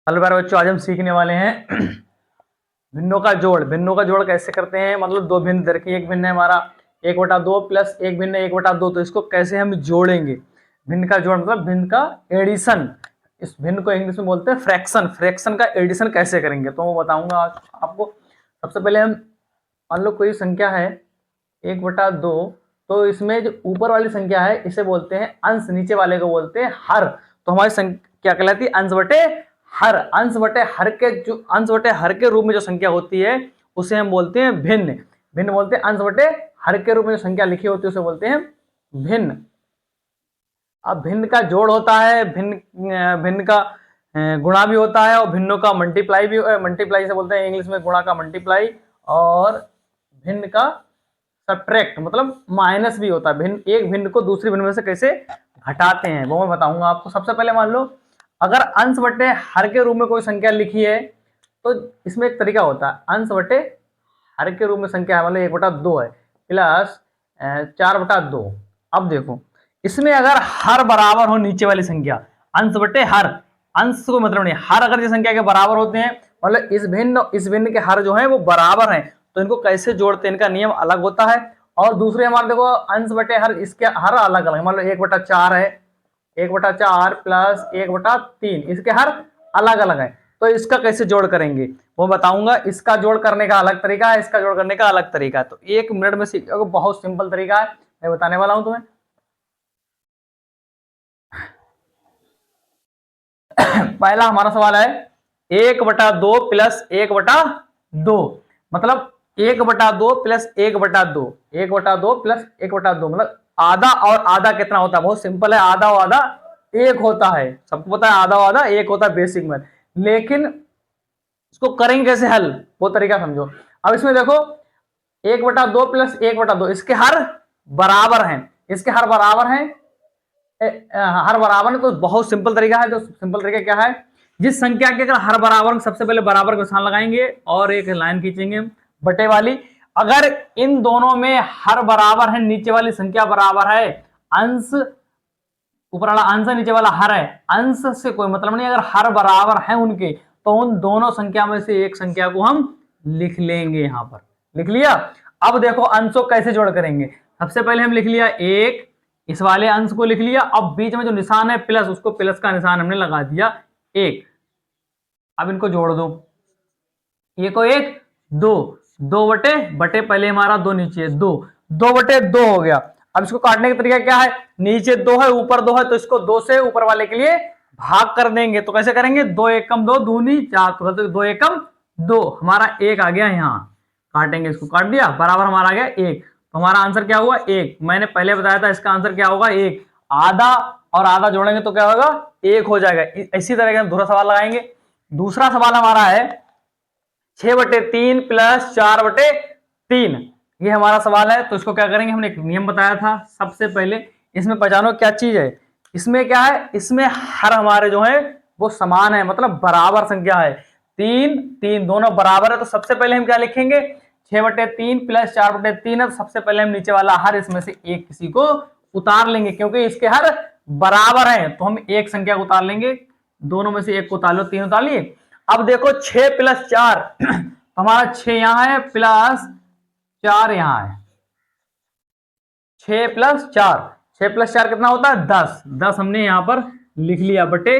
Hello प्यारे बच्चों, आज हम सीखने वाले हैं भिन्नों का जोड़। भिन्नों का जोड़ कैसे करते हैं, मतलब दो भिन्न दर की, एक भिन्न है हमारा 1/2 प्लस एक भिन्न है 1/2, तो इसको कैसे हम जोड़ेंगे। भिन्न का जोड़ मतलब भिन्न का एडिशन। इस भिन्न को इंग्लिश में बोलते हैं फ्रैक्शन। फ्रैक्शन का एडिशन कैसे करेंगे तो मैं बताऊंगा आज आपको। सबसे पहले हम मान लो कोई संख्या है 1/2, तो इसमें जो ऊपर वाली संख्या है इसे बोलते हैं अंश, नीचे वाले को बोलते हैं हर। तो हमारी संख्या क्या कहलाती है, अंश बटे हर। अंश बटे हर के जो अंश बटे हर के रूप में जो संख्या होती है उसे हम बोलते हैं भिन्न। भिन्न बोलते हैं अंश बटे हर के रूप में जो संख्या लिखी होती है उसे बोलते हैं भिन्न। अब भिन्न का जोड़ होता है, भिन्न का गुणा भी होता है, और भिन्नों का मल्टीप्लाई भी, मल्टीप्लाई से बोलते हैं इंग्लिश में गुणा का मल्टीप्लाई, और भिन्न का सब्ट्रैक्ट मतलब माइनस भी होता है। भिन्न एक भिन्न को दूसरी भिन्न में से कैसे घटाते हैं वो मैं बताऊंगा आपको। सबसे पहले मान लो अगर अंश बटे हर के रूप में कोई संख्या लिखी है तो इसमें एक तरीका होता है। अंश बटे हर के रूप में संख्या है, मतलब 1/2 है प्लस 4/2। अब देखो इसमें अगर हर बराबर हो नीचे वाली संख्या, अंश बटे हर, अंश को मतलब नहीं, हर अगर जो संख्या के बराबर होते हैं, मतलब इस भिन्न के हर जो है वो बराबर हैं, तो इनको कैसे जोड़ते हैं इनका नियम अलग होता है। और दूसरे हमारे देखो अंश बटे हर, इसके हर अलग अलग, मतलब 1/4 है, 1/4 प्लस 1/3, इसके हर अलग अलग है। तो इसका कैसे जोड़ करेंगे वो बताऊंगा। इसका जोड़ करने का अलग तरीका है, इसका जोड़ करने का अलग तरीका है। तो 1 मिनट में सीखोगे, बहुत सिंपल तरीका है, मैं बताने वाला हूं तुम्हें। पहला हमारा सवाल है 1/2 प्लस 1/2, मतलब 1/2 प्लस 1/2, 1/2 प्लस 1/2 मतलब आधा और आधा कितना होता है, बहुत सिंपल है, आधा और आधा एक होता है, सबको पता है आधा और आधा एक होता है बेसिक में। लेकिन इसको करेंगे कैसे हल, वो तरीका समझो। अब इसमें देखो 1/2 प्लस 1/2, इसके हर बराबर हैं, इसके हर बराबर हैं, हर बराबर है, तो बहुत सिंपल तरीका है। तो सिंपल तरीका क्या है, जिस संख्या के अगर हर बराबर, सबसे पहले बराबर का निशान लगाएंगे और एक लाइन खींचेंगे बटे वाली। अगर इन दोनों में हर बराबर है, नीचे वाली संख्या बराबर है, अंश ऊपर वाला अंश है, नीचे वाला हर है, अंश से कोई मतलब नहीं, अगर हर बराबर है उनके तो उन दोनों संख्या में से एक संख्या को हम लिख लेंगे। यहां पर लिख लिया। अब देखो अंशों कैसे जोड़ करेंगे। सबसे पहले हम लिख लिया एक, इस वाले अंश को लिख लिया। अब बीच में जो निशान है प्लस, उसको प्लस का निशान हमने लगा दिया एक। अब इनको जोड़ दो, ये को एक, दो, 2 बटे बटे पहले हमारा 2, नीचे 2, 2/2 हो गया। अब इसको काटने का तरीका क्या है, नीचे 2 है ऊपर 2 है, तो इसको 2 से ऊपर वाले के लिए भाग कर देंगे। तो कैसे करेंगे, 2 एकम 2 दूनी 4, तो 2 एकम 2, हमारा एक आ गया। यहाँ काटेंगे, इसको काट दिया, बराबर हमारा आ गया एक। तो हमारा आंसर क्या हुआ, एक। मैंने पहले बताया था इसका आंसर क्या होगा, एक। आधा और आधा जोड़ेंगे तो क्या होगा, एक हो जाएगा। इसी तरह का दूसरा सवाल लगाएंगे। दूसरा सवाल हमारा है 6/3 प्लस 4/3, ये हमारा सवाल है। तो इसको क्या करेंगे, हमने एक नियम बताया था। सबसे पहले इसमें पहचानो क्या चीज है, इसमें क्या है, इसमें हर हमारे जो है वो समान है, मतलब बराबर संख्या है, 3 3 दोनों बराबर है। तो सबसे पहले हम क्या लिखेंगे, 6/3 प्लस 4/3 है, तो सबसे पहले हम नीचे वाला हर इसमें से एक किसी को उतार लेंगे, क्योंकि इसके हर बराबर है, तो हम एक संख्या को उतार लेंगे। दोनों में से एक को उतार लो, 3 उतार लिए। अब देखो 6 प्लस 4, तो हमारा 6 यहां है प्लस 4 यहां है, 6 प्लस 4, 6 प्लस 4 कितना होता है, 10, 10 हमने यहां पर लिख लिया, बटे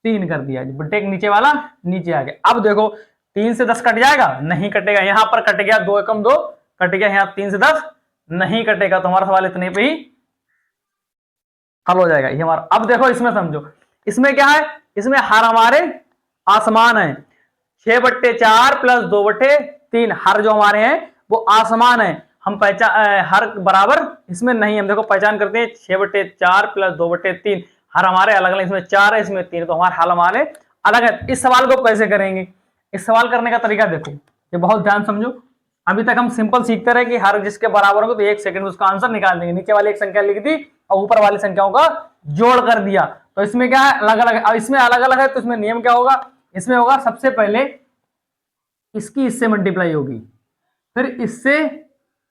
3 कर दिया, बटे नीचे वाला नीचे आ गया। अब देखो 3 से 10 कट जाएगा, नहीं कटेगा, यहां पर कट गया, 2 एकम 2 कट गया, यहां 3 से 10 नहीं कटेगा, तो हमारा सवाल इतने पे ही हल हो जाएगा ये हमारा। अब देखो इसमें समझो, इसमें क्या है, इसमें हर हमारे आसमान है, 6/4 प्लस 2/3, हर जो हमारे हैं वो आसमान है। हम पहचान हर बराबर इसमें नहीं, हम देखो पहचान करते हैं 6/4 प्लस 2/3, हर हमारे अलग अलग, इसमें 4 है इसमें 3, तो हमारे हल हमारे अलग है। इस सवाल को कैसे करेंगे, इस सवाल करने का तरीका देखो, ये बहुत ध्यान समझो। अभी तक हम सिंपल सीखते रहे कि हर जिसके बराबर होगा तो 1 सेकंड में उसका आंसर निकाल देंगे, नीचे वाली एक संख्या लिख दी और ऊपर वाली संख्याओं का जोड़ कर दिया। तो इसमें क्या है, अलग अलग है। अब इसमें अलग अलग है तो इसमें नियम क्या होगा, इसमें होगा सबसे पहले इसकी इससे मल्टीप्लाई होगी, फिर इससे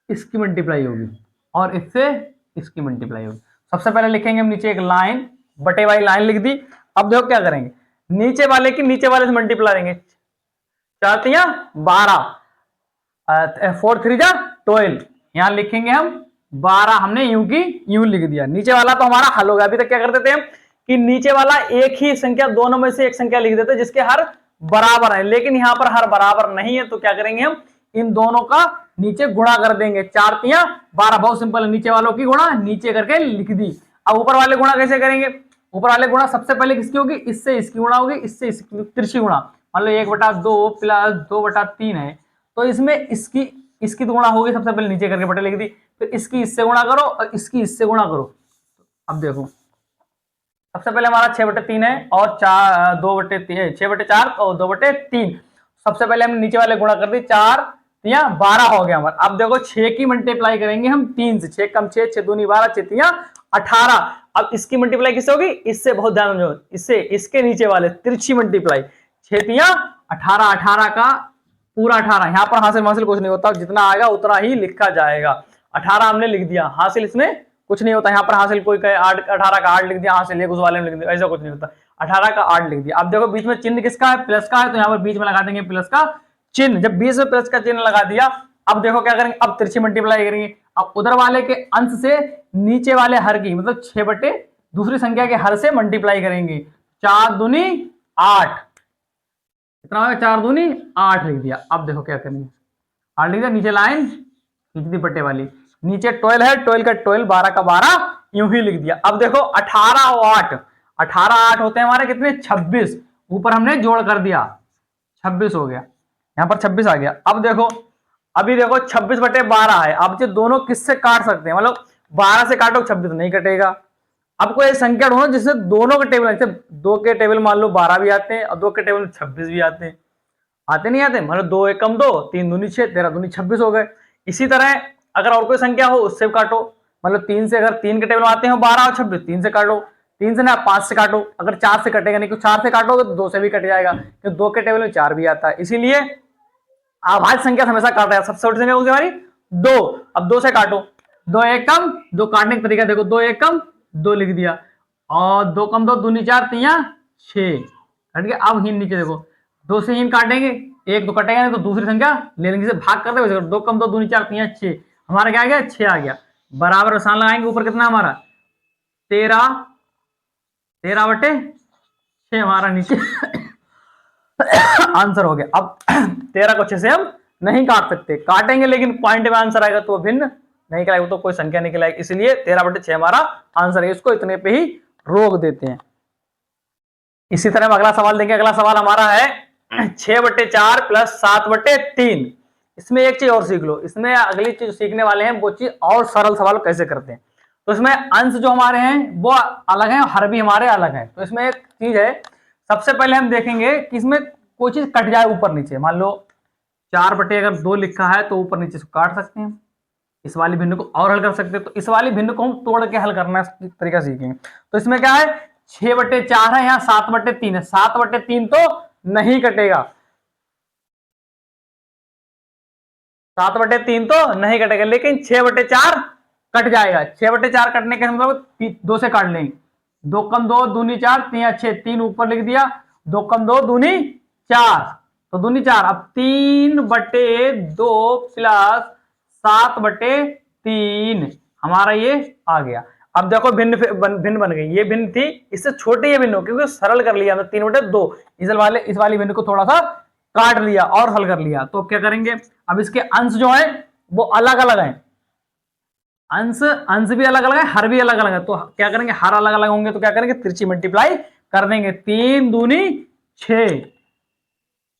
इसकी मल्टीप्लाई होगी, और इससे इसकी मल्टीप्लाई होगी। सबसे पहले लिखेंगे हम नीचे एक लाइन, बटे वाली लाइन लिख दी। अब देखो क्या करेंगे, नीचे वाले की नीचे वाले से मल्टीप्लाई करेंगे, 4 तिया 12, 4 3 जा 12, यहां लिखेंगे हम 12, हमने यूं की यूं लिख दिया। नीचे वाला तो हमारा हल हो गया। अभी तक क्या करते थे हम कि नीचे वाला एक ही संख्या, दोनों में से एक संख्या लिख देते जिसके हर बराबर है, लेकिन यहां पर हर बराबर नहीं है, तो क्या करेंगे हम इन दोनों का नीचे गुणा कर देंगे, 4 तिया 12, बहुत सिंपल है, नीचे वालों की गुणा नीचे करके लिख दी। अब ऊपर वाले गुणा कैसे करेंगे? ऊपर वाले गुणा सबसे पहले किसकी होगी? इससे इसकी गुणा होगी, इससे इसकी, तिरछी गुणा। मान लो 1/2 प्लस 2/3 है, तो इसमें इसकी गुणा होगी, सबसे पहले नीचे करके बटे लिख दी, फिर इसकी इससे गुणा करो और इसकी इससे गुणा करो। अब देखो सबसे पहले हमारा 6/3 है और 2/3, 6/4 और 2/3। सबसे पहले हमने नीचे वाले गुणा कर दी, 4 तिया 12 हो गया हमारा। अब देखो 6 की मल्टीप्लाई करेंगे हम 3 से, 6 कम 6, 6 दूनी 12, 6 तिया 18। अब इसकी मल्टीप्लाई किससे होगी? इससे, बहुत ध्यान दो, इससे, इसके नीचे वाले तिरछी मल्टीप्लाई, 6 तिया 18, 18 का पूरा 18, यहां पर हासिल हासिल कुछ नहीं होता, जितना आएगा उतना ही लिखा जाएगा। 18 हमने लिख दिया, हासिल इसमें कुछ नहीं होता, यहाँ पर हासिल कोई कहे 18 का 8 लिख दिया, हासिल एक उस वाले में लिख दिया, ऐसा कुछ नहीं होता, 18 का 8 लिख दिया। अब देखो बीच में चिन्ह किसका है? प्लस का है, तो यहाँ पर बीच में लगा देंगे प्लस का चिन्ह। जब बीच में प्लस का चिन्ह लगा दिया, अब देखो क्या करेंगे, अब तिरछी मल्टीप्लाई करेंगे। अब उधर वाले के अंश से नीचे वाले हर की, मतलब 6 बटे दूसरी संख्या के हर से मल्टीप्लाई करेंगे, 4 दूनी 8, कितना होगा? 4 दूनी 8 लिख दिया। अब देखो क्या करेंगे, 8 लिख दिया, नीचे लाइन खींच दी बटे वाली, नीचे 12 है, 12 का 12, 12 का 12, यूं ही लिख दिया। अब देखो 18 और 8, 18 8 होते हैं हमारे कितने? 26, ऊपर हमने जोड़ कर दिया, 26 हो गया, यहां पर 26 आ गया। अब देखो, अभी देखो 26/12 है, अब जो दोनों किससे काट सकते हैं, मतलब 12 से काटो 26 नहीं कटेगा। अब कोई संख्या ढूंढो जिससे दोनों के टेबल, जैसे 2 के टेबल मान लो 12 भी आते हैं और 2 के टेबल में 26 भी आते हैं, आते नहीं आते? मतलब 2 1 कम 2, 3 दूनी 6, 13 दूनी 26 हो गए। इसी तरह अगर और कोई संख्या हो उससे काटो, मतलब 3 से, अगर 3 के टेबल में आते हैं 12 और 26, 3 से काटो, 3 से ना 5 से काटो, अगर 4 से कटेगा नहीं, क्योंकि 4 से काटोगे तो 2 से भी कट जाएगा, क्योंकि 2 के टेबल में 4 भी आता है। इसीलिए अभाज्य संख्या हमेशा काट रहा है, सबसे छोटी संख्या कौन सी हमारी? 2। अब 2 से काटो, 2 1 कम 2, काटने का तरीका देखो, 2 1 कम 2 लिख दिया, और 2 कम 2 दूनी 4 तिया 6 कट गया। अब हीन नीचे देखो, 2 से हीन काटेंगे, एक तो कटेगा नहीं, तो दूसरी संख्या ले लेंगे, भाग करते हुए 2 कम 2 दूनी 4 तिया 6, हमारा क्या आ गया? 6 आ गया। बराबर निशान लगाएंगे, ऊपर कितना हमारा? 13, 13/6 हमारा नीचे आंसर हो गया। अब 13 को 6 से हम नहीं काट सकते, काटेंगे लेकिन पॉइंट में आंसर आएगा तो भिन्न नहीं कराएगा, तो कोई संख्या नहीं कहलाएगी, इसलिए 13/6 हमारा आंसर है, इसको इतने पे ही रोक देते हैं। इसी तरह हम अगला सवाल देंगे। अगला सवाल हमारा है 6/4 प्लस 7/3। इसमें एक चीज और सीख लो, इसमें अगली चीज सीखने वाले हैं वो चीज और सरल सवाल कैसे करते हैं। तो इसमें अंश जो हमारे हैं वो अलग है, हर भी हमारे अलग है। तो इसमें एक चीज है, सबसे पहले हम देखेंगे कि इसमें कोई चीज कट जाए ऊपर नीचे, मान लो 4/2 लिखा है तो ऊपर नीचे से काट सकते हैं, इस वाली भिन्न को और हल कर सकते हैं, तो इस वाली भिन्न को हम तोड़ के हल करना तरीका सीखेंगे। तो इसमें क्या है, 6/4 है, यहाँ 7/3 है, 7/3 तो नहीं कटेगा, 7/3 तो नहीं कटेगा, लेकिन 6/4 कट जाएगा। 6/4 कटने के मतलब 2 से काट लेंगे, 2 कम 2 दूनी 4 तिया 6, 3 ऊपर लिख दिया, 2 कम 2 दूनी 4, तो दूनी 4। अब 3/2 प्लस 7/3 हमारा ये आ गया। अब देखो भिन्न बन गई, ये भिन्न थी, इससे छोटे ये भिन्न हो, क्योंकि सरल कर लिया, 3/2 इस वाली भिन्न को थोड़ा सा काट लिया और हल कर लिया। तो क्या करेंगे, अब इसके अंश जो है वो अलग अलग है, अंश भी अलग अलग है, हर भी अलग अलग है। तो क्या करेंगे, हर अलग अलग होंगे तो क्या करेंगे, तिरछी मल्टीप्लाई कर देंगे, 3 दूनी 6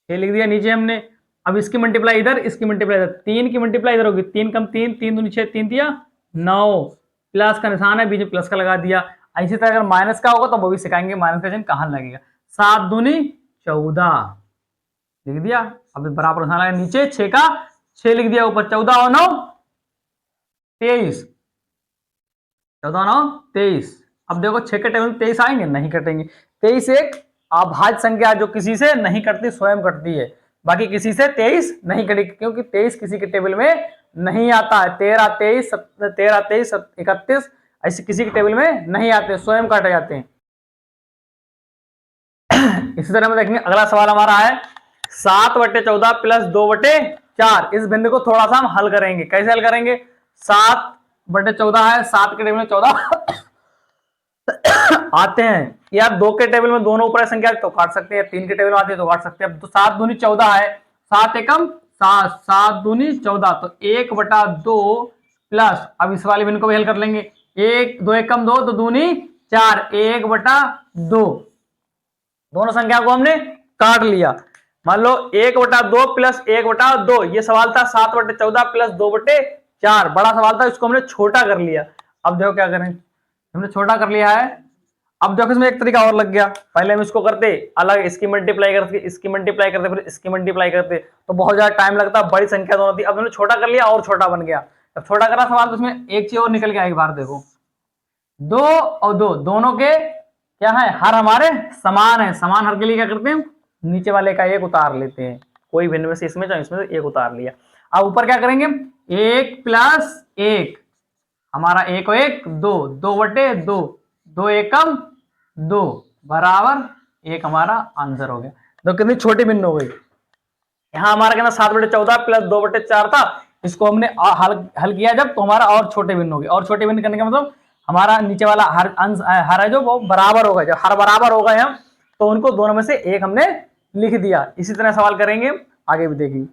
लिख दिया नीचे हमने। अब इसकी मल्टीप्लाई इधर, इसकी मल्टीप्लाई इधर, 3 की मल्टीप्लाई इधर होगी, 3 कम 3, 3 दूनी 6, 3 दिया 9, प्लस का निशान है, बीच में प्लस का लगा दिया। इसी तरह अगर माइनस का होगा तो वो भी सिखाएंगे माइनस का चिन्ह कहां लगेगा। 7 दूनी 14 लिख दिया, अब बराबर निशान लगा नीचे, 6 का 6 लिख दिया ऊपर, 14 और 9 23, 14 9 23। अब देखो 6 के टेबल में 23 आएंगे, नहीं कटेंगे। 23 एक अभाज्य संख्या जो किसी से नहीं कटती, स्वयं कटती है, बाकी किसी से 23 नहीं कटेगी, क्योंकि 23 किसी के टेबल में नहीं आता है। 13 23 31 ऐसे किसी के टेबल में नहीं आते, स्वयं काटे जाते हैं। इसी तरह में देखेंगे अगला सवाल हमारा है 7/14 प्लस 2/4। इस बिंदु को थोड़ा सा हम हल करेंगे। कैसे हल करेंगे? 7/14 है, 7 के टेबल में 14 आते हैं, या 2 के टेबल में दोनों ऊपर संख्या तो काट सकते हैं, 3 के टेबल में आते हैं तो काट सकते हैं। अब तो 7 दूनी 14 है, 7 एकम 7, 7 दूनी 14, तो 1/2 प्लस, अब इस वाले बिंदु को भी हल कर लेंगे, 1 2 एकम 2 तो दूनी 4, 1/2। दोनों संख्या को हमने काट लिया। मान लो 1/2 प्लस 1/2, ये सवाल था 7/14 प्लस 2/4, बड़ा सवाल था, इसको हमने छोटा कर लिया। अब देखो क्या करें, हमने छोटा कर लिया है। अब देखो इसमें एक तरीका और लग गया, पहले हम इसको करते अलग, इसकी मल्टीप्लाई करते, इसकी मल्टीप्लाई करते, फिर इसकी मल्टीप्लाई करते, तो बहुत ज्यादा टाइम लगता, बड़ी संख्या दोनों थी। अब हमने छोटा कर लिया और छोटा बन गया। अब छोटा करा सवाल तो उसमें एक चीज और निकल गया, एक बार देखो 2 और 2 दोनों के क्या है, हर हमारे समान है। समान हर के लिए क्या करते हैं, नीचे वाले का एक उतार लेते हैं, कोई भिन्न में से इसमें चाहे इसमें से एक उतार लिया। अब ऊपर क्या करेंगे, 1 प्लस 1, हमारा 1 और 1 2, 2/2, 2 एकम 2 बराबर 1, हमारा आंसर हो गया। तो कितनी छोटी भिन्न हो गई। यहां हमारा कहना 7/14 प्लस 2/4 था, इसको हमने हल किया जब, तो हमारा और छोटे भिन्न हो गए। और छोटे भिन्न करने का मतलब हमारा नीचे वाला हर अंश हर है जो वो बराबर होगा। जब हर बराबर हो गए हम, तो उनको दोनों में से एक हमने लिख दिया। इसी तरह सवाल करेंगे, आगे भी देखेंगे।